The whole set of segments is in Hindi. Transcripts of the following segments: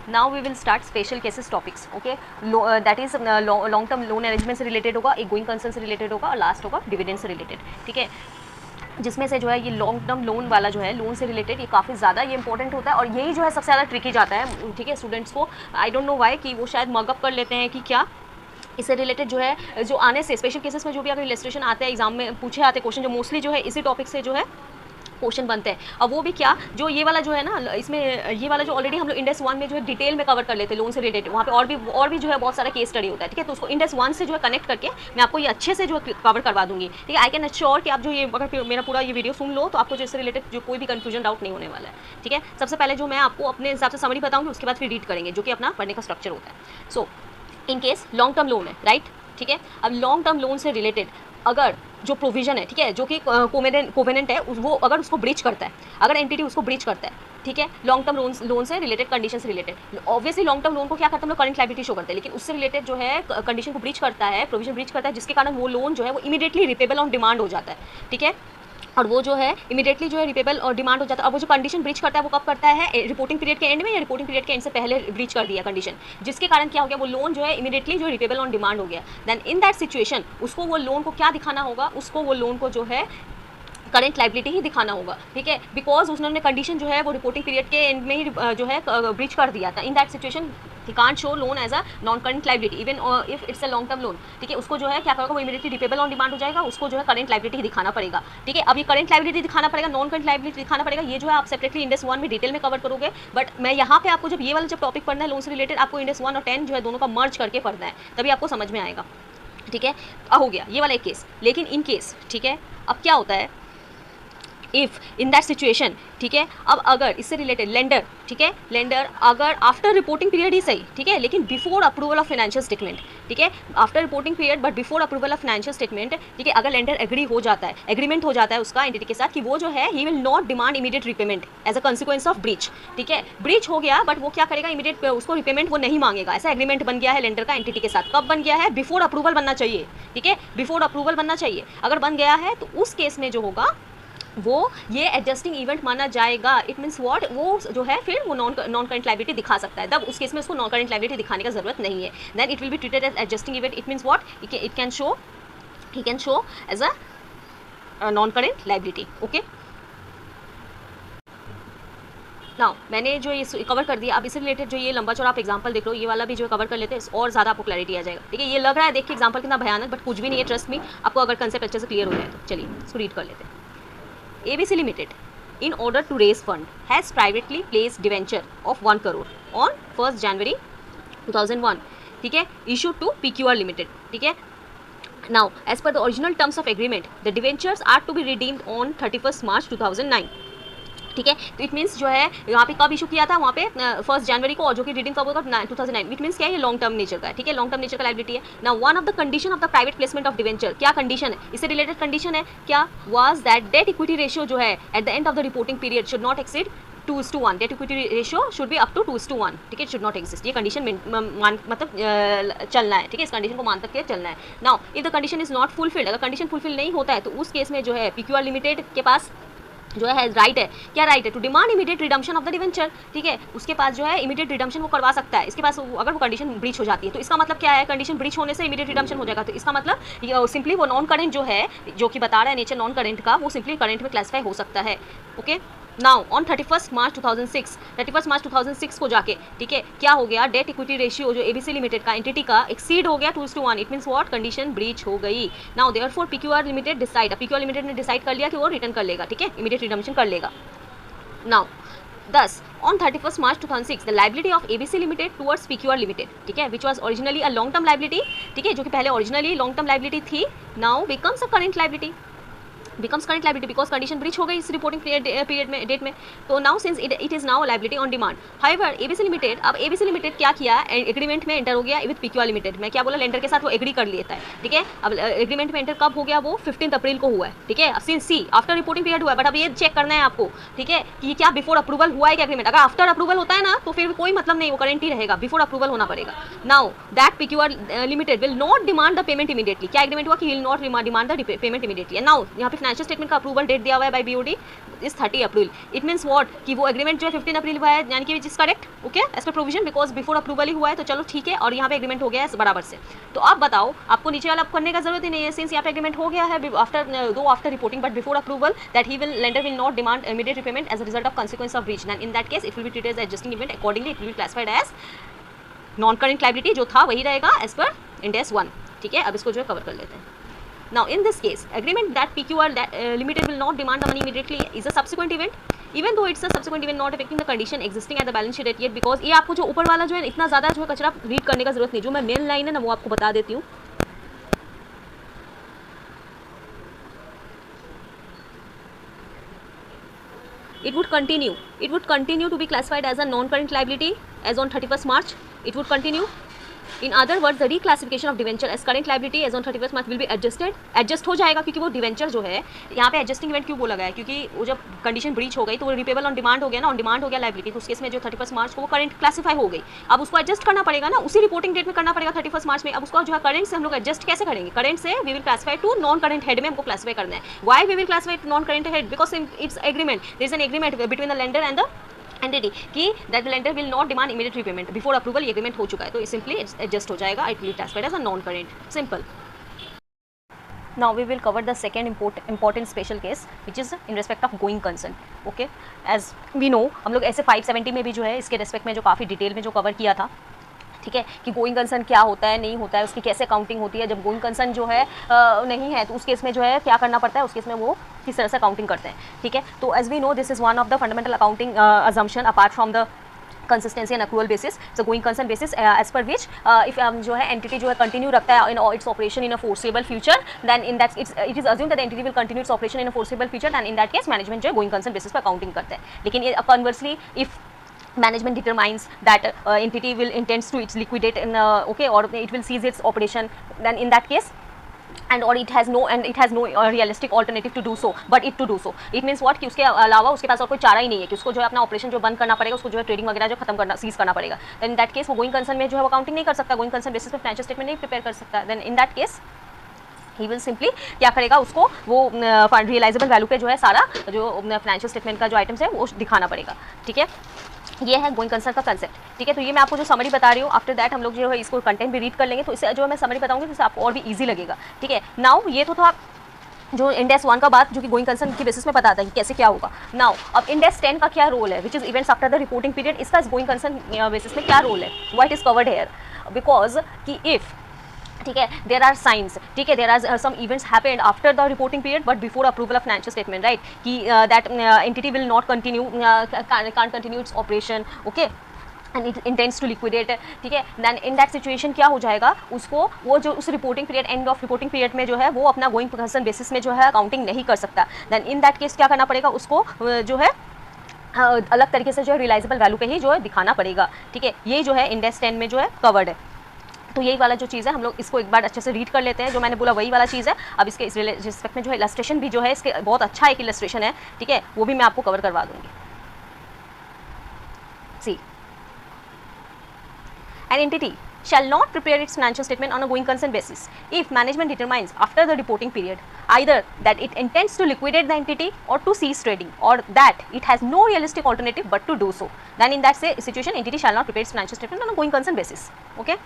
Now we will start special cases topics, okay. That is long term loan arrangement से रिलेटेड होगा, एक गोइंग कंसर्न से रिलेटेड होगा और लास्ट होगा डिविडेंड से रिलेटेड, ठीक है। जिसमें से जो है ये लॉन्ग टर्म लोन वाला जो है, लोन से रिलेटेड, ये काफ़ी ज़्यादा ये इंपॉर्टेंट होता है और यही जो है सबसे ज़्यादा ट्रिकी जाता है, ठीक है, स्टूडेंट्स को। आई डोंट नो वाई कि वो शायद मगअप कर लेते हैं कि क्या इससे रिलेटेड जो है, जो आने से स्पेशल केसेस में जो भी अगर इलस्ट्रेशन आते हैं एग्जाम में पूछे आते क्वेश्चन, जो मोस्टली जो है इसी टॉपिक से जो है क्वेश्चन बनते हैं। अब वो भी क्या, जो ये वाला जो है ना, इसमें ये वाला जो ऑलरेडी हम लोग इंडेक्स 1 में जो है डिटेल में कवर कर लेते हैं लोन से रिलेटेड, वहाँ पे और भी जो है बहुत सारा केस स्टडी होता है, ठीक है। तो उसको इंडेक्स 1 से जो है कनेक्ट करके मैं आपको ये अच्छे से जो है कवर करवा दूंगी, ठीक है। आई कैन एश्योर कि आप जो ये अगर मेरा पूरा ये वीडियो सुन लो तो आपको जो इससे रिलेटेड जो कोई भी कंफ्यूजन डाउट नहीं होने वाला है, ठीक है। सबसे पहले जो मैं आपको अपने हिसाब से समरी बताऊंगी, उसके बाद फिर रीड करेंगे, जो कि अपना पढ़ने का स्ट्रक्चर होता है। So in case long term loan है, राइट, ठीक है। अब लॉन्ग टर्म लोन से रिलेटेड अगर जो प्रोविजन है, ठीक है, जो कि कोवेनेंट है, वो अगर उसको ब्रीच करता है, अगर एंटिटी उसको ब्रीच करता है, ठीक है, लॉन्ग टर्म लोन से रिलेटेड, कंडीशन से related, obviously long term loan को क्या करते हैं हम लोग, करंट लायबिलिटी शो करते हैं, लेकिन उससे रिलेटेड जो है कंडीशन को ब्रीच करता है, प्रोविजन ब्रीच करता है, जिसके कारण वो लोन जो है वो इमीडिएटली रिपेबल ऑन डिमांड हो जाता है, ठीक है। और वो जो है इमीडिएटली जो है रिपेबल और डिमांड हो जाता है। अब वो जो कंडीशन ब्रीच करता है वो कब करता है, रिपोर्टिंग पीरियड के एंड में या रिपोर्टिंग पीरियड के एंड से पहले ब्रीच कर दिया कंडीशन, जिसके कारण क्या हो गया, वो लोन जो है इमीडिएटली जो रिपेबल ऑन डिमांड हो गया। देन इन दैट सिचुएशन उसको वो लोन को क्या दिखाना होगा, उसको वो लोन को जो है करंट लायबिलिटी ही दिखाना होगा, ठीक है, बिकॉज उसने कंडीशन जो है वो रिपोर्टिंग पीरियड के एंड में ही जो है ब्रीच कर दिया था। In that situation he can't show loan as a non current liability even if it's a long term loan, ठीक है। उसको जो है क्या करेगा, वो इमीडिएटली रिपेबल ऑन डिमांड हो जाएगा, उसको जो है करंट लायबिलिटी ही दिखाना पड़ेगा, ठीक है। अब ये करंट लायबिलिटी दिखाना पड़ेगा, नॉन करंट लायबिलिटी दिखाना पड़ेगा, ये जो है आप सेपरेटली इंडेक्स 1 में डिटेल में कवर करोगे, बट मैं यहाँ पे आपको जब ये वाला जब टॉपिक पढ़ना है लोन से रिलेटेड, आपको इंडेक्स 1 और 10 जो है दोनों का मर्ज करके पढ़ना है, तभी आपको समझ में आएगा, ठीक है। हो गया ये वाला एक केस। लेकिन इन केस, ठीक है, अब क्या होता है, इफ़ इन दैट सिचुएशन, ठीक है, अब अगर इससे रिलेटेड लेंडर, ठीक है, लेंडर अगर आफ्टर रिपोर्टिंग पीरियड ही सही, ठीक है, लेकिन before approval of financial statement, ठीक है, after reporting period but before approval of financial statement, ठीक है, अगर लेंडर एग्री हो जाता है, एग्रीमेंट हो जाता है उसका एंटिटी के साथ कि वो जो है he will not demand immediate repayment as a consequence of breach, ठीक है, ब्रीच हो गया बट वो क्या करेगा, इमीडिएट उसको रिपेमेंट वो नहीं मांगेगा, ऐसा एग्रीमेंट बन गया है लेंडर का एंटिटी के साथ। कब बन गया है, बिफोर अप्रूवल बनना चाहिए, ठीक है, बिफोर अप्रूवल बनना चाहिए। अगर बन गया है तो उस केस में जो होगा वो ये एडजस्टिंग इवेंट माना जाएगा। इट मीन्स व्हाट, वो जो है फिर वो नॉन करंट लायबिलिटी दिखा सकता है, तब उस केस में उसको नॉन करंट लायबिलिटी दिखाने का जरूरत नहीं है। Then it will be treated as adjusting event. It means what, it can show as a non current liability, okay. Now मैंने जो ये कवर कर दिया, अब इससे रिलेटेड जो ये लंबा चौड़ा आप एग्जांपल देख लो, ये वाला भी जो कवर कर लेते हैं और ज़्यादा आपको क्लैरिटी आ जाएगा, ठीक है। ये लग रहा है देख के एग्जांपल कितना भयानक, बट कुछ भी नहीं है, ट्रस्ट मी, आपको अगर कंसेप्ट अच्छे से क्लियर हो जाए तो। चलिए इसको रीड कर लेते हैं। ABC Limited, in order to raise fund, has privately placed debenture of 1 crore on 1st January 2001, ठीक है, issued to PQR Limited, ठीक है। Now, as per the original terms of agreement, the debentures are to be redeemed on 31st March 2009, ठीक है। तो इट मीन्स जो है यहाँ पे कब इशू किया था, वहाँ पे 1 जनवरी को, और जो कि रीडिंग कब होगा 2009। इट मीन्स क्या है, ये लॉन्ग टर्म नेचर का है, ठीक है, लॉन्ग टर्म नेचर का लायबिलिटी है। ना one of the condition of the private placement of debenture, क्या कंडीशन है, इससे रिलेटेड कंडीशन है क्या, was that debt equity ratio जो है at the end of the reporting period should not exceed 2:1, debt equity ratio should be up to 2:1, ठीक है, शुड नॉट एग्जिस्ट। ये कंडीशन मतलब चलना है, ठीक है, इस कंडीशन को मान तक के चलना है। Now if the condition is not fulfilled, अगर कंडीशन फुलफिल नहीं होता है तो उस केस में जो है PQR लिमिटेड के पास जो है राइट है, क्या राइट है, to demand immediate redemption of the debenture, ठीक है, उसके पास जो है इमीडिएट रिडम्पशन वो करवा सकता है। इसके पास अगर वो कंडीशन ब्रीच हो जाती है तो इसका मतलब क्या है, कंडीशन ब्रीच होने से इमीडिएट रिडम्पशन हो जाएगा, तो इसका मतलब सिंपली वो नॉन करंट जो है, जो कि बता रहा है नेचर नॉन करंट का, वो सिंपली करंट में क्लासीफाई हो सकता है, ओके। नाउ ऑन 31st मार्च 2006 को जाके, ठीक है, क्या हो गया, डेट इक्विटी रेशियो जो ABC लिमिटेड का एंटिटी का एक्सीड हो गया 2:1। It means what, condition breach हो गई। Now therefore PQR limited decide, PQR limited ने डिसाइड कर लिया कि वो रिटर्न कर लेगा, ठीक है, इमीडिएट रिडम्पशन कर लेगा। Now thus on 31st March 2006 the liability of ABC Limited towards PQR Limited, ठीक है, which was originally a long term liability, ठीक है, जो कि पहले originally long term liability थी, now becomes a current liability, becomes current liability because condition breach हो गई इस रिपोर्टिंग पीरियड में, डेट में। तो now since it is now liability on demand. However ABC limited, अब ABC लिमिटेड क्या किया, एग्रीमेंट में एंटर हो गया विद PQR लिमिटेड। मैं क्या बोला, लेंडर के साथ वो एग्री कर लेता है, ठीक है। अब एग्रीमेंट में एंटर कब हो गया, वो 15 अप्रैल को हुआ है, ठीक है, since C after reporting period हुआ है, बट अब ये चेक करना है आपको, ठीक है, कि क्या बिफोर अप्रूवल हुआ है क्या एग्रीमेंट। अगर आफ्टर अप्रूवल होता है ना तो फिर कोई मतलब नहीं, वो करंट ही रहेगा, बिफोर अप्रूवल होना पड़ेगा। Now that PQR limited will not demand the payment immediately, क्या एग्रीमेंट हुआ कि will not demand the payment immediately. Now यहाँ पे फाइनेंशियल स्टेटमेंट का अप्रूवल डेट दिया हुआ है बाय बीओडी इस 30 अप्रैल। इट मीन्स व्हाट कि वो एग्रीमेंट जो है 15 अप्रैल हुआ है, यानी कि which is correct, okay, as per provision, because before approval ही हुआ है, तो चलो ठीक है, और यहाँ पे एग्रीमेंट हो गया है बराबर से। तो आप बताओ, आपको नीचे वाला करने का जरूरत ही नहीं है, सिंस यहाँ पे एग्रीमेंट हो गया है after reporting but before approval that he will lender will not demand immediate repayment as a result of consequence of breach, then in that case it will be treated as adjusting event, accordingly it will be classified as non current liability, जो था वही रहेगा एज पर Ind AS 1। ठीक है, अब इसको जो है कवर कर लेते हैं। Now in this case, agreement that PQR that limited will not demand the money immediately is a subsequent event, even though it's a subsequent event not affecting the condition existing at the balance sheet date yet, because ये आपको जो ऊपर वाला जो है इतना ज़्यादा जो है कचरा रीड करने का जरूरत नहीं, जो मैं मेन लाइन है ना वो आपको बता देती हूँ। It would continue to be classified as a non-current liability as on 31st March. It would continue. In other words, the reclassification of debenture as current liability as on 31st March will be adjusted. Adjust हो जाएगा, क्योंकि वो डिवेंचर जो है यहाँ पे एडजस्टिंग इवेंट क्यों बोला गया है, क्योंकि वो जब कंडीशन ब्रीच हो गई तो वो रिपेबल ऑन डिमांड हो गया ना, ऑन डिमांड हो गया लाइबिलिटी, तो उस केस में जो 31st मार्च को वो करंट क्लासीफाई हो गई। अब उसको एडजस्ट करना पड़ेगा ना, उसी रिपोर्टिंग डेट में करना पड़ेगा 31st मार्च में। अब उसको जो है करंट से हम लोग एडजस्ट कैसे करेंगे, करंट से we will classify to non current head में हमको क्लासीफाई करना है। Why we will classify to non current head, because it's agreement, there is an agreement between the lender and the entity कि that the lender will not demand immediate repayment before approval, ये एग्रीमेंट हो चुका है, तो ये सिंपली एडजस्ट हो जाएगा, it will be classified as a non current, simple. Now we will cover the second important special case which is in respect of going concern, okay, as we know हम लोग ऐसे 570 में भी जो है इसके रेस्पेक्ट में जो काफ़ी डिटेल में जो कवर किया था, ठीक है, कि गोइंग कंसर्न क्या होता है, नहीं होता है, उसकी कैसे काउंटिंग होती है, जब गोइंग कंसर्न जो है नहीं है तो उस केस में जो है क्या करना पड़ता है, उस केस में वो किस तरह से काउंटिंग करते हैं। ठीक है, तो as we know this is one of the fundamental accounting assumption apart from the consistency and accrual basis, so going concern basis as per which if जो है एंटिटी जो है कंटिन्यू रखता है in its operation in a foreseeable future, then in that it is assumed that the entity will continue its operation in a foreseeable future, then in that case management जो है गोइंग कंसर्न बेसिस पर काउंटिंग करता है। लेकिन ये conversely if management determines that entity will intends to its liquidate in okay, or it will cease its operation, then in that case or it has no realistic alternative to do so but it to do so, it means what कि उसके अलावा उसके पास और कोई चारा ही नहीं है कि उसको जो है अपना ऑपरेशन जो बंद करना पड़ेगा, उसको जो है ट्रेडिंग वगैरह जो खत्म करना सीज करना पड़ेगा, देन इन दैट केस वो गोइंग कंसर्न में जो है वो काउंटिंग नहीं कर सकता, गोइंग कंसर्न बेसिस पे फाइनेंशियल स्टेटमेंट नहीं प्रिपेयर कर सकता, then in that case he will simply क्या करेगा, उसको वो रियलाइजेबल वैल्यू पे जो है सारा जो फाइनेंशियल स्टेटमेंट का जो आइटम्स है वो दिखाना पड़ेगा। ठीक है, ये है गोइंग कंसर्न का कंसेप्ट। ठीक है, तो ये मैं आपको जो समरी बता रही हूँ, आफ्टर दैट हम लोग जो है इसको कंटेंट भी रीड कर लेंगे, तो इससे जो मैं समरी बताऊंगी तो आपको और भी ईजी लगेगा। ठीक है, नाउ ये तो था जो Ind AS 1 का बात जो कि गोइंग कंसर्न की बेसिस में बताता है कि कैसे क्या होगा। नाउ अब Ind AS 10 का क्या रोल है, which is events after the reporting period, इसका गोइंग कंसर्न बेसिस में क्या रोल है, what is covered here, because कि इफ ठीक है देर आर साइंस, ठीक है there are some events happened after the reporting period but before approval of financial statement, right, कि that entity will not continue can't continue its operation, okay, and it intends to liquidate. ठीक है, देन इन दैट सिचुएशन क्या हो जाएगा, उसको वो जो उस reporting period and of reporting period में जो है वो अपना गोइंग कंसर्न बेसिस में जो है अकाउंटिंग नहीं कर सकता, देन इन दैट केस क्या करना पड़ेगा, उसको जो है अलग तरीके से जो है रियलाइजेबल वैल्यू पे ही जो है दिखाना पड़ेगा। ठीक है, ये जो है Ind AS 10 में जो है कवर्ड है। तो यही वाला जो चीज़ है हम लोग इसको एक बार अच्छे से रीड कर लेते हैं, जो मैंने बोला वही वाला चीज़ है। अब इसके इस रिस्पेक्ट में जो है इलस्ट्रेशन भी जो है इसके बहुत अच्छा एक इलस्ट्रेशन है, ठीक है, वो भी मैं आपको कवर करवा दूंगी। See an entity shall not prepare its financial statement on a going concern basis if management determines after the reporting period either that it intends to liquidate the entity or to cease trading or that it has no realistic alternative but to do so, then in that situation entity shall not prepare its financial statement on a going concern basis. Okay,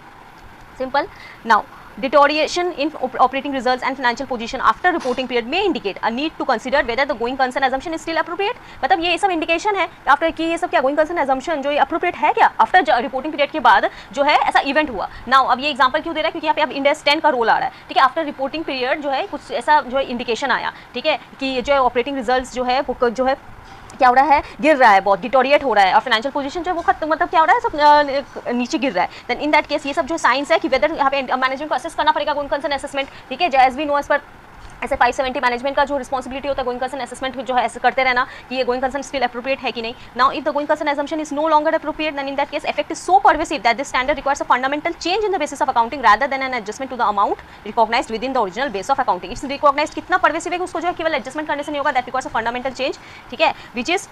simple. Now deterioration in operating results and financial position after reporting period may indicate a need to consider whether the going concern assumption is still appropriate. मतलब ये सब इंडिकेशन है आफ्टर कि ये सब क्या गोइंग कंसर्न assumption जो ये अप्रोप्रिएट है क्या आफ्टर रिपोर्टिंग पीरियड के बाद जो है ऐसा इवेंट हुआ। नाउ अब ये एग्जांपल क्यों दे रहा है, क्योंकि यहाँ पे अब Ind AS 10 का रोल आ रहा है। ठीक है, आफ्टर रिपोर्टिंग पीरियड जो है कुछ ऐसा जो है इंडिकेशन आया, ठीक है, कि जो है ऑपरेटिंग रिजल्ट जो है वो जो है क्या हो रहा है, गिर रहा है, बहुत डिटोरिएट हो रहा है, और फाइनेंशियल पोजीशन जो है वो खत्म, मतलब क्या हो रहा है, सब नीचे गिर रहा है। देन इन दैट केस ये सब जो साइंस है कि वेदर यहाँ पे मैनेजमेंट को असेस करना पड़ेगा गोइंग कंसर्न असेसमेंट। ठीक है, एज वी नो एज पर ऐसे 570 मैनेजमेंट का जो रिस्पॉन्सिबिलिटी होता है गोइंग कंसर्न असेसमेंट जो है ऐसे करते रहना कि ये गोइंग कंसर्न स्टिल अप्रोप्रिएट है कि नहीं। Now if the going concern assumption is no longer appropriate, then in that case effect is so pervasive that this standard requires a fundamental change in the basis of accounting rather than an adjustment to the amount recognized within the original base of accounting. It's recognized कितना pervasive है कि उसको जो है केवल एडजस्टमेंट करने से नहीं होगा, that requires a fundamental change, ठीक है, which is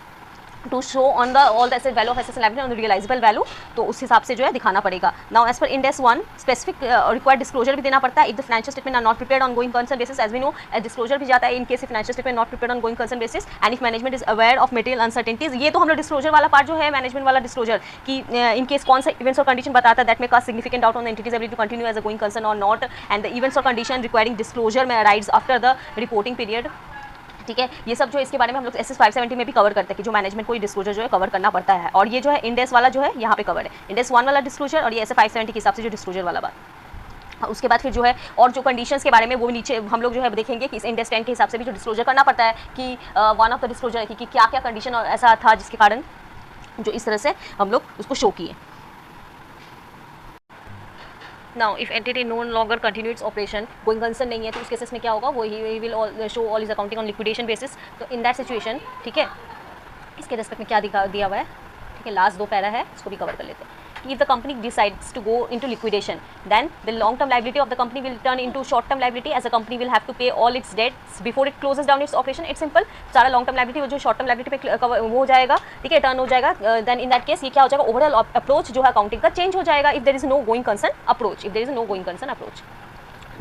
to show on the all the asset value of asset liability on the realisable value, तो उस हिसाब से जो है दिखाना पड़ेगा। Now as per Ind AS 1 specific required disclosure भी देना पड़ता है if the financial statement are not prepared on going concern basis, as we know disclosure भी जाता है in case financial statement not prepared on going concern basis and if management is aware of material uncertainties. ये तो हम लोग डिस्क्लोजर वाला पार्ट जो है मैनेजमेंट वाला डिस्क्लोजर कि इन केस कौन सा इवेंट्स और कंडीशन बताता है that may cast significant doubt on the entity's ability to continue as a going concern or not, and the events or condition requiring disclosure may arise after the reporting period. ठीक है, ये सब जो इसके बारे में हम लोग एसएस 570 में भी कवर करते हैं कि जो मैनेजमेंट को डिस्क्लोजर जो है कवर करना पड़ता है, और ये जो है इंडेस वाला जो है यहाँ पे कवर है, इंडेस 1 वाला डिस्क्लोजर और ये एसएस 570 के हिसाब से जो डिस्क्लोजर वाला बात। उसके बाद फिर जो है और जो कंडीशंस के बारे में वो नीचे हम लोग जो है देखेंगे कि इस इंडेस 10 के हिसाब से भी जो डिस्क्लोजर करना पड़ता है कि वन ऑफ द डिस्क्लोजर है कि क्या क्या कंडीशन ऐसा था जिसके कारण जो इस तरह से हम लोग उसको शो किए। Now, if entity no longer continue its operation, going concern नहीं है, तो उस केसेस में क्या होगा, वो he will show all is accounting on liquidation basis. तो इन दैट सिचुएशन, ठीक है, इसके रेस्पेक्ट में क्या दिया हुआ है, ठीक है, लास्ट 2 पैरा है, इसको भी कवर कर लेते हैं। If the company decides to go into liquidation, then the long-term liability of the company will turn into short-term liability, as the company will have to pay all its debts before it closes down its operation. It's simple. सारा long-term liability वो जो short-term liability पे cover वो हो जाएगा, ठीक है, टर्न हो जाएगा। Then in that case ये क्या हो जाएगा, overall approach जो है accounting का change हो जाएगा if there is no going concern approach. If there is no going concern approach.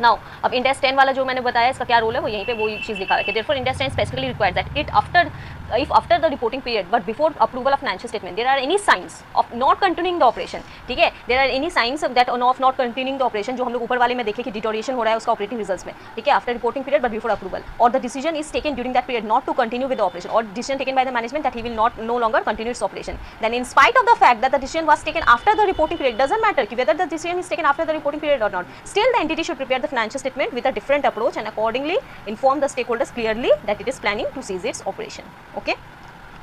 Now अब इंडेस 10 वाला जो मैंने बताया इसका क्या रोल है, वो यहीं पे वो चीज़ लिखा है। Therefore Ind AS 10 specifically requires that it after if after the reporting period but before approval of financial statement there are any signs of not continuing the operation, ठीक है, there are any signs of that of not continuing the operation, जो हम लोग ऊपर वाले में देखें कि डिटोरिएशन हो रहा है उसका ऑपरेटिंग रिजल्ट्स में, ठीक है, after reporting period but before approval, और the decision is taken during that period not to continue with the operation, और decision taken by the management that he will not no longer continue its operation, then in spite of the fact that the decision was taken after the reporting period, doesn't matter कि whether the decision is taken after the reporting period or not, still the entity should prepare the financial statement with a different approach and accordingly inform the stakeholders clearly that it is planning to cease its operation. Okay,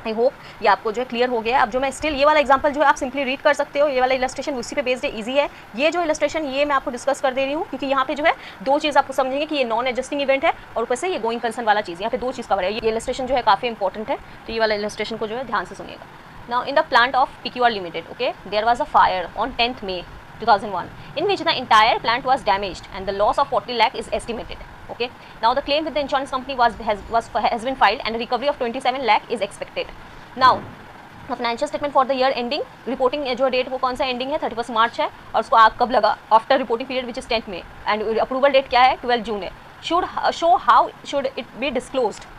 I hope ये आपको जो है क्लियर हो गया है। अब जो मैं स्टिल ये वाला एग्जांपल जो है आप सिंपली रीड कर सकते हो, ये वाला इलस्ट्रेशन उसी पे बेस्ड है, इजी है। ये जो इलस्ट्रेशन ये मैं आपको डिस्कस कर दे रही हूँ क्योंकि यहाँ पे जो है 2 चीज़ आपको समझेंगे कि ये नॉन एडजस्टिंग इवेंट है और ऊपर से ये गोइंग कंसर्न वाला चीज़, यहाँ पे 2 चीज़ कवर है। ये इलस्ट्रेशन जो है काफ़ी इंपॉर्टेंट है, तो ये वाला इलस्ट्रेशन को जो है ध्यान से सुनिएगा। Now in the plant of PQR limited, okay, there was a fire on 10th May 2001 in which the entire plant was damaged and the loss of 40 lakh is estimated. Okay, now the claim with the insurance company has been filed and a recovery of 27 lakh is expected. Now the financial statement for the year ending reporting जो डेट वो कौन सा एंडिंग है, 31 मार्च है, और उसको आग कब लगा, after reporting period which is 10th May, and approval date क्या है, 12 जून है। Should show how should it be disclosed.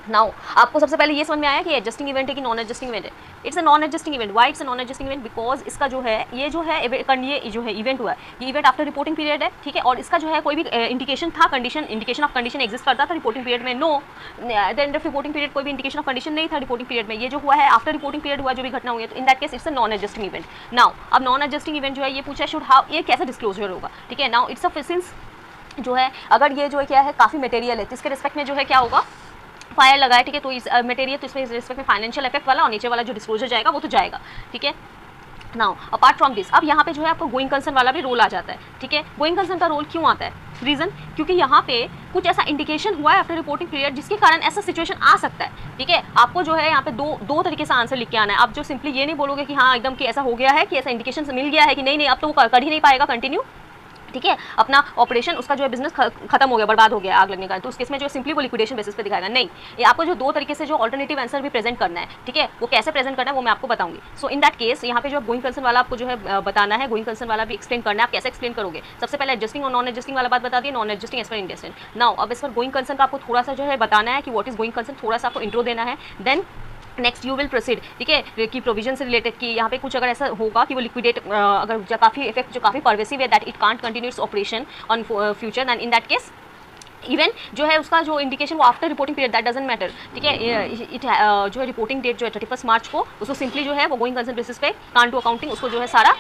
Now आपको सबसे पहले ये समझ में आया कि एडजस्टिंग इवेंट है कि नॉन एडजस्टिंग इवेंट है। It's a non adjusting event. Why it's a non adjusting event? Because इसका जो है ये जो है इवेंट हुआ है, ये इवेंट आफ्टर रिपोर्टिंग पीरियड है, ठीक है, और इसका जो है कोई भी इंडिकेशन था, इंडिकेशन ऑफ कंडीशन एग्जिस्ट करता था रिपोर्टिंग पीरियड में, no, at the end of reporting period कोई भी इंडिकेशन ऑफ कंडीशन नहीं था रिपोर्टिंग पीरियड में। ये जो हुआ है आफ्टर रिपोर्टिंग पीरियड हुआ जो भी घटना हुई है, तो इन that case it's a non adjusting event. Now अब नॉन एडजस्टिंग इवेंट जो है ये पूछा शुड हाउ, ये कैसे डिस्क्लोजर होगा, ठीक है। नाउ इट्स अ सिंस जो है अगर ये जो है क्या है काफ़ी मटेरियल है, तो इसके रिस्पेक्ट में जो है क्या होगा, फायर लगाए, ठीक है, तो इस मटेरियल तो इसमें रिस्पेक्ट में फाइनेंशियल इफेक्ट वाला और नीचे वाला जो डिस्क्लोजर जाएगा वो तो जाएगा, ठीक है। नाउ अपार्ट फ्रॉम दिस अब यहाँ पे जो है आपको गोइंग कंसर्न वाला भी रोल आ जाता है, ठीक है। गोइंग कंसर्न का रोल क्यों आता है, रीज़न क्योंकि यहाँ पे कुछ ऐसा इंडिकेशन हुआ है आफ्टर रिपोर्टिंग पीरियड जिसके कारण ऐसा सिचुएशन आ सकता है, ठीक है। आपको जो है यहाँ पे दो तरीके से आंसर लिख के आना है। आप जो सिंपली ये नहीं बोलोगे कि हाँ एकदम कि ऐसा हो गया है, कि ऐसा इंडिकेशन मिल गया है कि नहीं अब तो वो कर ही नहीं पाएगा कंटिन्यू, ठीक है, अपना ऑपरेशन, उसका जो है बिजनेस खत्म हो गया, बर्बाद हो गया आग लगने का, तो उस केस में जो सिंपली वो लिक्विडेशन बेसिस पे दिखाएगा। नहीं, ये आपको जो 2 तरीके से जो ऑल्टरनेटिव आंसर भी प्रेजेंट करना है, ठीक है, वो कैसे प्रेजेंट करना है वो मैं आपको बताऊंगी। सो इन दैट केस यहाँ पे जो गोइंग कंसर्न वाला आपको जो है बताना है, गोइंग कंसर्न वाला भी एक्सप्लेन करना है। आप कैसे एक्सप्लेन करोगे, सबसे पहले एडजस्टिंग और नॉन एडजस्टिंग वाला बात बता दिए, non adjusting as per इंडेस्टेंट। Now अब इस पर गोइंग कंसर्न का आपको थोड़ा सा जो है बताना है कि व्हाट इज गोइंग कंसर्न, थोड़ा सा आपको इंट्रो देना है, then next you will proceed, ठीक है, कि प्रोविजन से रिलेटेड कि यहाँ पे कुछ अगर ऐसा होगा कि वो लिक्विडेट अगर काफ़ी इफेक्ट जो काफ़ी परवेसिव है that it can't continue its operation on future, and in that case even जो है उसका जो इंडिकेशन वो after reporting period that doesn't matter, ठीक है। इट जो है रिपोर्टिंग डेट जो है 31 मार्च को, उसको सिंपली जो है वो गोइंग कंसर्न बेसिस पे कांट टू अकाउंटिंग उसको जो है सारा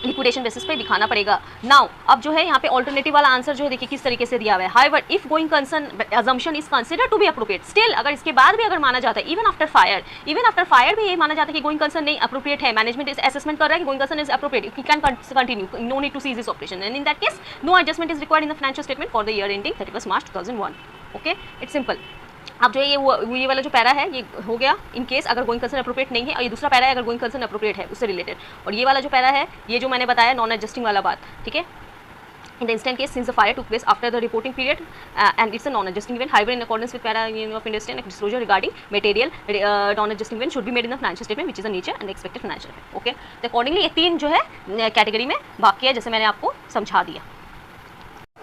लिक्विडेशन बेसिस पे दिखाना पड़ेगा। नाउ अब जो है यहाँ पे ऑल्टरनेटिव वाला आंसर जो है देखिए किस तरीके से दिया हुआ है। However if going concern assumption is consider to be appropriate, still अगर इसके बाद भी अगर माना जाता है इवन आफ्टर फायर भी ये माना जाता है कि गोइंग कंसर्न नहीं अप्रोप्रिएट है, मैनेजमेंट इस असेसमेंट कर रहा है कि going concern is appropriate, you can continue, no need to cease this operation, and in that case no adjustment is required in the financial statement for the year ending 31 March 2001। Okay, it's simple. अब जो है ये वाला जो पैरा है ये हो गया इन केस अगर गोइंग कंसर्न अप्रोप्रिएट नहीं है, और ये दूसरा पैरा है अगर गोइंग कंसर्न अप्रोप्रिएट है उससे रिलेटेड, और ये वाला जो पैरा है ये जो मैंने बताया नॉन एडजस्टिंग वाला बात, ठीक है। in the instant case, since the fire took place after the reporting period and it's a non-adjusting event, however, in accordance with para of industry and disclosure regarding material non-adjusting event should be made in the financial statement which is the nature and the expected financial effect. Okay, तो accordingly ये तीन जो है कैटेगरी में भाग किया जैसे मैंने आपको समझा दिया.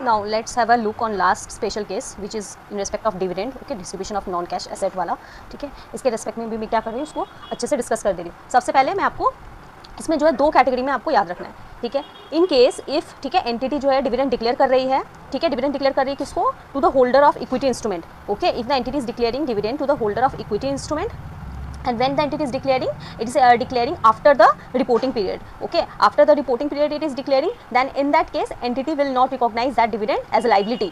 Now let's have a look on last special case which is in respect of dividend. Okay, distribution of non-cash asset वाला. ठीक है, इसके रेस्पेक्ट में भी मैं क्या कर रही हूँ उसको अच्छे से डिस्कस कर दे रही हूँ. सबसे पहले मैं आपको इसमें जो है दो कैटेगरी में आपको याद रखना है. ठीक है, इन केस इफ ठीक है एंटिटी जो है डिविडेंड डिक्लेयर कर रही है. ठीक है, डिविडेंड डिक्लेयर कर रही है किसको? To the holder of equity instrument. Okay, if the entity is declaring dividend to the holder of equity instrument and when the entity is declaring, it is declaring after the reporting period. Okay, after the reporting period it is declaring, then in that case entity will not recognize that dividend as a liability.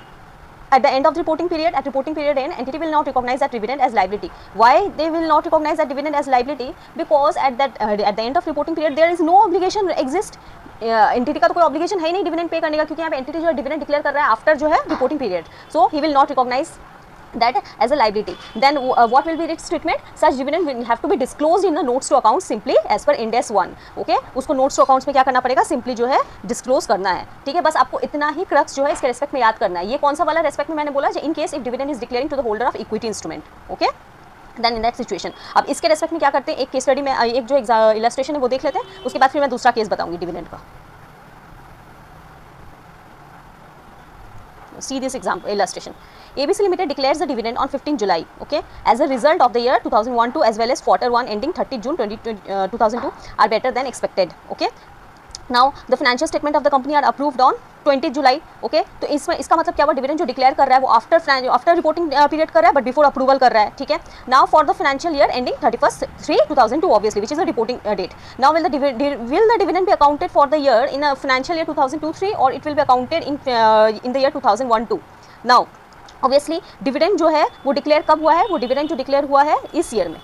At the end of the reporting period, at reporting period end, entity will not recognize that dividend as liability. Why they will not recognize that dividend as liability? Because at the end of reporting period there is no obligation exist. Entity का तो कोई ऑब्लिगेशन है ही नहीं डिविडेंड पे करने का, क्योंकि यहाँ पे एंटिटी जो है डिविडेंड डिक्लेयर कर रहा है आफ्टर जो है reporting period. So he will not recognise that as a liability. Then what will be its treatment? Such dividend will have to be disclosed in the notes to accounts simply as per Ind AS 1. Okay, उसको notes to accounts में क्या करना पड़ेगा? Simply जो है disclose करना है. ठीक है, बस आपको इतना ही क्रक्स जो है इसके रेस्पेक्ट में याद करना है. ये कौन सा वाला रेस्पेक्ट में मैंने बोला? in case if dividend is declaring to the holder of equity instrument. Okay, then in that situation. अब इसके रेस्पेक्ट में क्या करते हैं, एक केस स्टडी में एक जो इलस्ट्रेशन है वो देख लेते हैं, उसके बाद फिर मैं दूसरा केस बताऊंगी डिविडेंड का. See this example illustration. ABC Limited declares the dividend on 15 July. Okay, as a result of the year 2001-2 as well as quarter 1 ending 30 June 2002 are better than expected. Okay, now the financial statement of the company are approved on 20 July. Okay, तो इसमें इसका मतलब क्या हुआ? डिविडेंड जो डिक्लेयर कर रहा है वो आफ्टर रिपोर्टिंग पीरियड कर रहा है बट बिफोर अप्रूवल कर रहा है. ठीक है, now for the financial year ending 31/3/2002 obviously which is the reporting date. Now will the dividend be accounted for the year in financial year 2002-3 or it will be accounted in the year 2001-2. Now obviously dividend जो है वो डिक्लेयर कब हुआ है? वो डिविडेंड जो डिक्लेयर हुआ है इस ईयर में,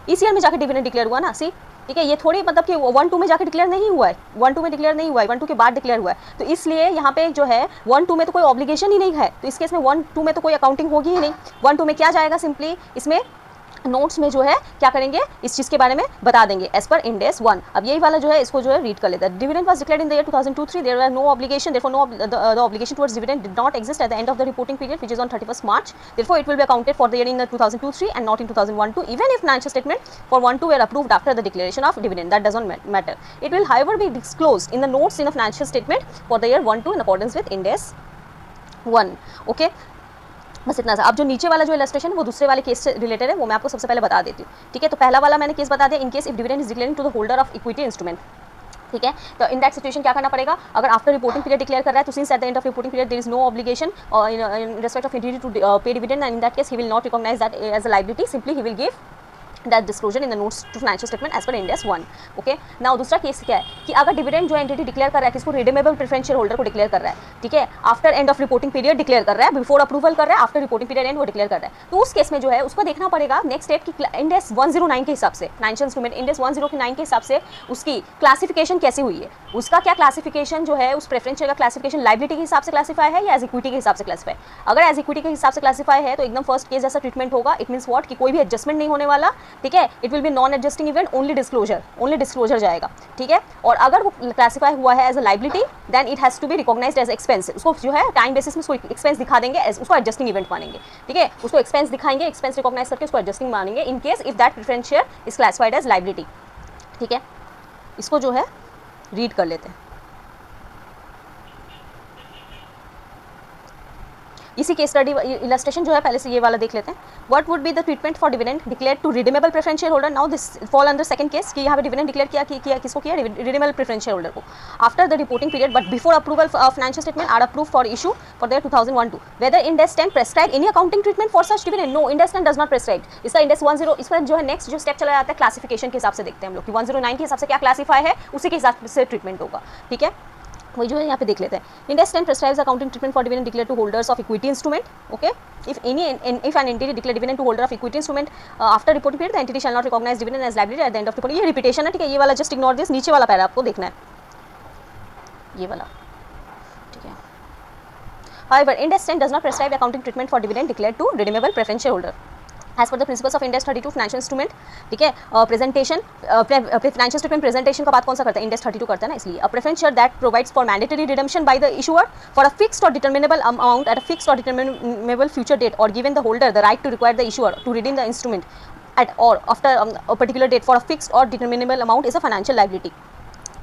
इस ईयर में जाकर डिविडेंड डिक्लेयर हुआ ना. सी, ठीक है, ये थोड़ी मतलब कि 1-2 में जाकर डिक्लेयर नहीं हुआ है, 1-2 में डिक्लेयर नहीं हुआ है, 1-2 के बाद डिक्लेयर हुआ है. तो इसलिए यहाँ पे जो है 1-2 में तो कोई ऑब्लिगेशन ही नहीं है, तो इस केस में 1-2 में तो कोई अकाउंटिंग होगी ही नहीं. 1-2 में क्या जाएगा? सिंपली इसमें नोट्स में जो है क्या करेंगे, इस चीज़ के बारे में बता देंगे एज पर इंड AS 1. अब यही वाला जो है इसको जो है रीड कर लेते हैं. Dividend was declared in the year 2002-3. There were no obligation, therefore the obligation towards dividend did not exist at the end of the reporting period which is on 31st March. Therefore it will be accounted for the year in 2002-3 and not in 2001-2 even if financial statement for 1-2 were approved after the declaration of dividend. That does not matter. It will however be disclosed in the notes in the financial statement for the year 1-2 in accordance with Ind AS 1. Okay, बस इतना सा. अब जो नीचे वाला जो इलस्ट्रेशन है वो दूसरे वाले केस से रिलेटेड है, वो मैं आपको सबसे पहले बता देती हूँ. ठीक है, तो पहला वाला मैंने केस बता दिया, in case if dividend is declaring to the holder of equity instrument. ठीक है, तो इन दैट सिचुएशन क्या करना पड़ेगा? अगर आफ्टर रिपोर्टिंग पीरियड डिक्लेयर कर रहा है तो since at the end of reporting period there is no obligation in respect of entity to pay dividend, and in that case he will not recognise that as a liability. Simply he will give that disclosure in the notes to financial statement as per Ind AS 1. Okay, now दूसरा केस क्या है कि अगर डिविडेंड जो एंटिटी डिक्लेयर कर रहा है किसको? रिडीमेबल प्रेफरेंस शेयर होल्डर को डिक्लेयर कर रहा है. ठीक है, after and of reporting period declare कर रहा है, बिफोर अप्रूवल कर रहा है, आफ्टर रिपोर्टिंग पीरियड एंड वो डिक्लेयर कर रहा है. तो उस केस में जो है उसको देखना पड़ेगा नेक्स्ट स्टेप की Ind AS 109 के हिसाब से, फाइनेंशियल इंस्ट्रूमेंट Ind AS 109 के हिसाब से उसकी क्लासिफिकेशन कैसी हुई है, उसका क्या क्लासिफिकेशन जो है उस प्रेफरेंस शेयर का क्लासिफिकेशन लायबिलिटी के हिसाब से क्लासीफाई है या एज इक्विटी के हिसाब से क्लासीफाई. अगर एज इक्विटी के हिसाब से क्लासीफाई है तो एकदम फर्स्ट केस जैसा ट्रीटमेंट होगा. इट मीन्स व्हाट कि कोई भी एडजस्टमेंट नहीं होने वाला. ठीक है, it will be non adjusting event, only disclosure जाएगा. ठीक है, और अगर वो क्लासीफाई हुआ है as a liability then it has to be recognised as expense. उसको जो है टाइम बेसिस में उसको एक्सपेंस दिखा देंगे, उसको एडजस्टिंग इवेंट मानेंगे. ठीक है, उसको एक्सपेंस दिखाएंगे, एक्सपेंस रिकॉग्नाइज करके उसको एडजस्टिंग मानेंगे in case if that preference share is classified as liability. ठीक है, इसको जो है रीड कर लेते हैं. इसी केस स्टडी इलस्ट्रेशन जो है पहले से ये वाला देख लेते हैं. What would be the treatment for dividend declare to redeemable preference share holder. Now this fall under second case कि यहाँ पे डिविडेंड डिक्लेयर किया किसको किया? रिडीमेबल प्रेफरेंस शेयर होल्डर को after the reporting period but before approval financial statement are approve for issue for the 2001-2. Whether Ind AS 10 prescribe any accounting treatment for such dividend? No, Ind AS 10 does not prescribe. इसका Ind AS 10 इसका जो है नेक्स्ट जो स्टेप चला जाता है क्लासिफिकेशन के हिसाब से देखते हैं हम लोग कि 109 के हिसाब से क्या क्लासीफाई है, उसी के हिसाब से ट्रीटमेंट होगा. ठीक है, वही जो है यहाँ पे देख लेते हैं. Ind AS 10 prescribes accounting treatment for dividend declared to holders of equity instrument. Okay, if an entity declare dividend to holder of equity instrument after reporting period, the entity shall not recognize dividend as liability at the end of reporting. ये रिपीटेशन है. ठीक है, ये वाला जस्ट इग्नोर दिस, नीचे वाला पैरा आपको देखना है, ये वाला. ठीक है, however Ind AS 10 does not prescribe accounting treatment for dividend declared to redeemable preference shareholder. As per the principles of Ind AS 32 financial instrument, ठीक है, प्रेजेंटेशन फाइनेंशियल स्टेटमेंट प्रेजेंटेशन का बात कौन सा करता है, इंडेक्स 32 करता है ना, इसलिए a preference share that provides for mandatory redemption by the issuer for a fixed or determinable amount at a fixed or determinable future date or given the holder the right to require the issuer to redeem the instrument at or after a particular date for a fixed or determinable amount is a financial liability.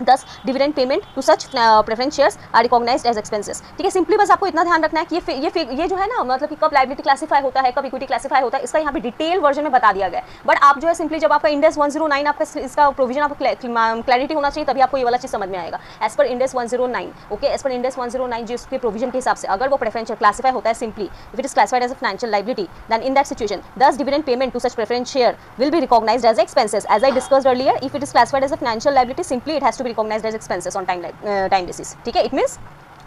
Thus, dividend payment to such preference shares are recognized as expenses. ठीक है, सिंपली बस आपको इतना ध्यान रखना है कि ये जो है ना, मतलब कि कब लाइबिलिटी क्लासीफाई होता है, कब इक्विटी क्लासीफाई होता है, इसका यहाँ पे डिटेल वर्जन में बता दिया गया है। बट आप जो है सिंपली जब आपका इंडेक्स 109 आपका इसका प्रोविजन आपको क्लैरिटी होना चाहिए, तभी आपको ये वाला चीज समझ में आएगा। As per Ind AS 109, okay, as per Ind AS 109 जिसके प्रोविजन के हिसाब से अगर वो प्रेफरेंशियल क्लासीफाई होता है, simply if it is classified as a financial liability, then in that situation thus dividend payment to such preference share will be recognised as expenses. As I discussed earlier, if it is classified as a financial liability, simply it has to be recognised as expenses on time basis, ठीक है। इट मींस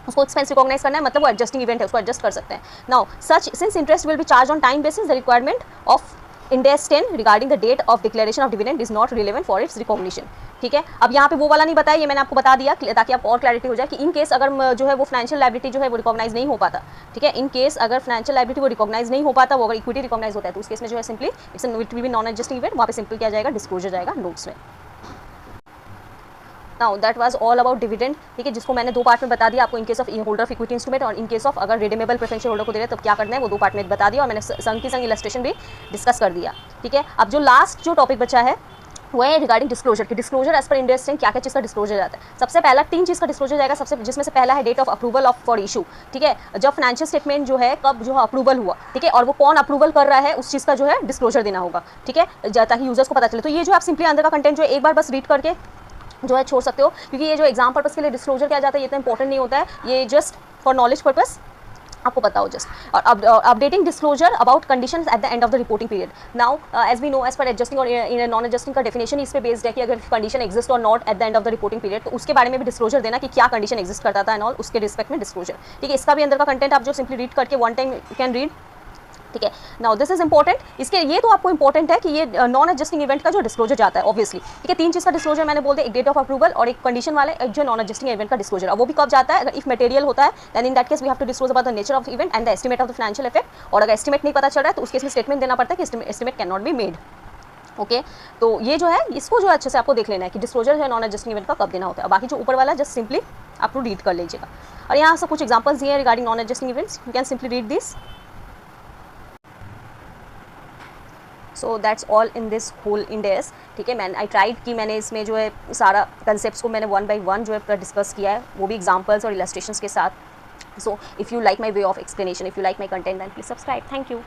उसको एक्सपेंस रिकॉग्नाइज करना है, मतलब वो एडजस्टिंग इवेंट है, उसको एडजस्ट कर सकते हैं। Now such since interest will be charge on time basis, the requirement of Ind AS 10 regarding the date of declaration of dividend is not relevant for its recognition, ठीक है। अब यहाँ पे वो वाला नहीं बताया, ये मैंने आपको बता दिया ताकि आपको और क्लैरिटी हो जाए कि इन केस अगर जो है वो फाइनेंशियल लाइबिलिटी जो है वो रिकॉग्नाइज नहीं हो पाता, ठीक है, इन केस अगर फाइनेंशियल लाइबिलिटी वो रिकॉग्नाइज नहीं हो पाता, वो अगर इक्विटी रिकॉग्नाइज होता है, तो उस केस में जो है simply it's it will be non adjusting event, वहाँ पे सिंपल क्या जाएगा, डिस्क्लोजर जाएगा नोट्स में। Now that was all about dividend, ठीक है, जिसको मैंने दो पार्ट में बता दिया आपको, in case of holder of equity instrument और इन केस ऑफ अगर रिडीमेबल प्रेफरेंशियल होल्डर को दे रहे हैं तब क्या करना है, वो दो पार्ट में बता दिया और मैंने संग की संग इलस्ट्रेशन भी डिस्कस कर दिया, ठीक है। अब जो लास्ट जो टॉपिक बचा है वो है रिगार्डिंग डिस्क्लोजर की। डिस्क्लोजर एज पर इंडेक्स 10 क्या क्या चीज़ का डिस्क्लोजर जाता है। सबसे पहला 3 चीज़ का डिस्क्लोजर जाएगा, सबसे जिसमें से पहला है date of approval of for issue, ठीक है, जब फाइनेंशियल स्टेटमेंट जो है कब जो अप्रूवल हुआ, ठीक है, और वो कौन अप्रूवल कर रहा है उस चीज़ का जो है डिस्क्लोजर देना होगा, ठीक है, ताकि यूजर्स को पता चले। तो ये जो आप सिंपली अंदर का कंटेंट जो है एक बार बस रीड करके जो है छोड़ सकते हो, क्योंकि ये जो एग्जाम पर्पस के लिए डिस्क्लोजर क्या जाता है ये इतना इंपॉर्टेंट नहीं होता है, ये जस्ट फॉर नॉलेज पर्पस आपको पता हो जस्ट। और updating disclosure about conditions at the end of the reporting period. Now as we know as per adjusting or in non adjusting का डेफिनेशन इस पे बेस्ड है कि अगर condition exist or not at the end of the reporting period, तो उसके बारे में भी डिस्क्लोजर देना कि क्या कंडीशन एग्जिस्ट करता था एंड ऑल, उसके रिस्पेक्ट में डिस्क्लोजर, ठीक है। इसका भी अंदर का कंटेंट आप जो सिंपली रीड करके one time you can read, ठीक है। नाउ दिस इज इंपॉर्टेंट, इसके ये तो आपको इंपॉर्टेंट है कि ये नॉन एडजस्टिंग इवेंट का जो डिस्क्लोजर जाता है ऑब्वियसली, ठीक है। 3 चीज़ का डिस्क्लोजर मैंने बोल दिया, एक डेट ऑफ अप्रूवल और एक कंडीशन वाला, एक जो नॉन एडजस्टिंग इवेंट का डिस्क्लोजर। अब वो भी कब जाता है, अगर इफ मटेरियल होता है then in that case we have to disclose about the nature of event and the estimate of the financial effect, और अगर एस्टिमेट नहीं पता चल रहा है तो उस केस में स्टेटमेंट देना पड़ता है कि estimate can not be made, okay. तो ये जो है इसको जो अच्छे से आपको देख लेना है कि डिस्क्लोजर है नॉन एडजस्टिंग इवेंट का कब देना होता है। बाकी जो ऊपर वाला जस्ट सिंपली आप रीड कर लीजिएगा, और यहाँ से कुछ एग्जाम्पल्स दिए हैं regarding non adjusting events, you can simply read this. So that's all in this whole Ind AS, ठीक है। मैंने आई ट्राइड कि मैंने इसमें जो है सारा कंसेप्ट को मैंने 1 by 1 जो है डिस्कस किया है, वो भी एग्जांपल्स और इलस्ट्रेशंस के साथ। So if you like my way of explanation, if you like my content, then please subscribe. Thank you.